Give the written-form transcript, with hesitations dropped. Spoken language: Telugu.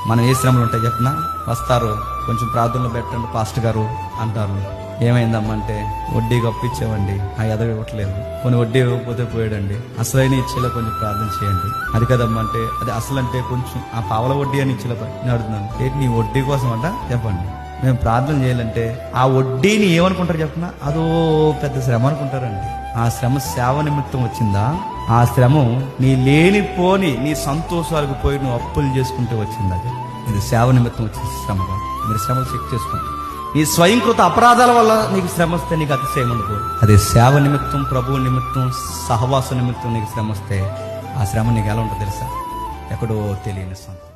మనం ఏ శ్రమలు ఉంటాయి చెప్పినా వస్తారు, కొంచెం ప్రార్థనలో పెట్టండి పాస్టర్ గారు అంటారు. ఏమైందమ్మంటే వడ్డీ కప్పిచ్చామండి, ఆ ఎదగ ఇవ్వట్లేదు. కొన్ని వడ్డీ ఇవ్వకపోతే పోయాడండి, అసలైన ఇచ్చేలా కొంచెం ప్రార్థన చేయండి. అది కదమ్మంటే అది అసలు అంటే కొంచెం ఆ పావల వడ్డీ అని ఇచ్చేలా నేను అడుగుతున్నాను. ఏంటి నీ వడ్డీ కోసం అంట చెప్పండి. మేము ప్రార్థన చేయాలంటే ఆ వడ్డీని ఏమనుకుంటారు చెప్పినా అదో పెద్ద శ్రమ అనుకుంటారండి. ఆ శ్రమ సేవ నిమిత్తం వచ్చిందా? ఆ శ్రమ నీ లేనిపోని నీ సంతోషాలకు పోయి నువ్వు అప్పులు చేసుకుంటే వచ్చిందా? ఇది సేవ నిమిత్తం వచ్చిన శ్రమగా మీరు శ్రమలు చెక్ చేసుకోండి. నీ స్వయంకృత అపరాధాల వల్ల నీకు శ్రమ వస్తే నీకు అతిశయం ఉండదు. అదే సేవ నిమిత్తం, ప్రభువు నిమిత్తం, సహవాస నిమిత్తం నీకు శ్రమ వస్తే ఆ శ్రమ నీకు ఎలా ఉంటుందో తెలుసా? ఎక్కడో తెలియని సంత.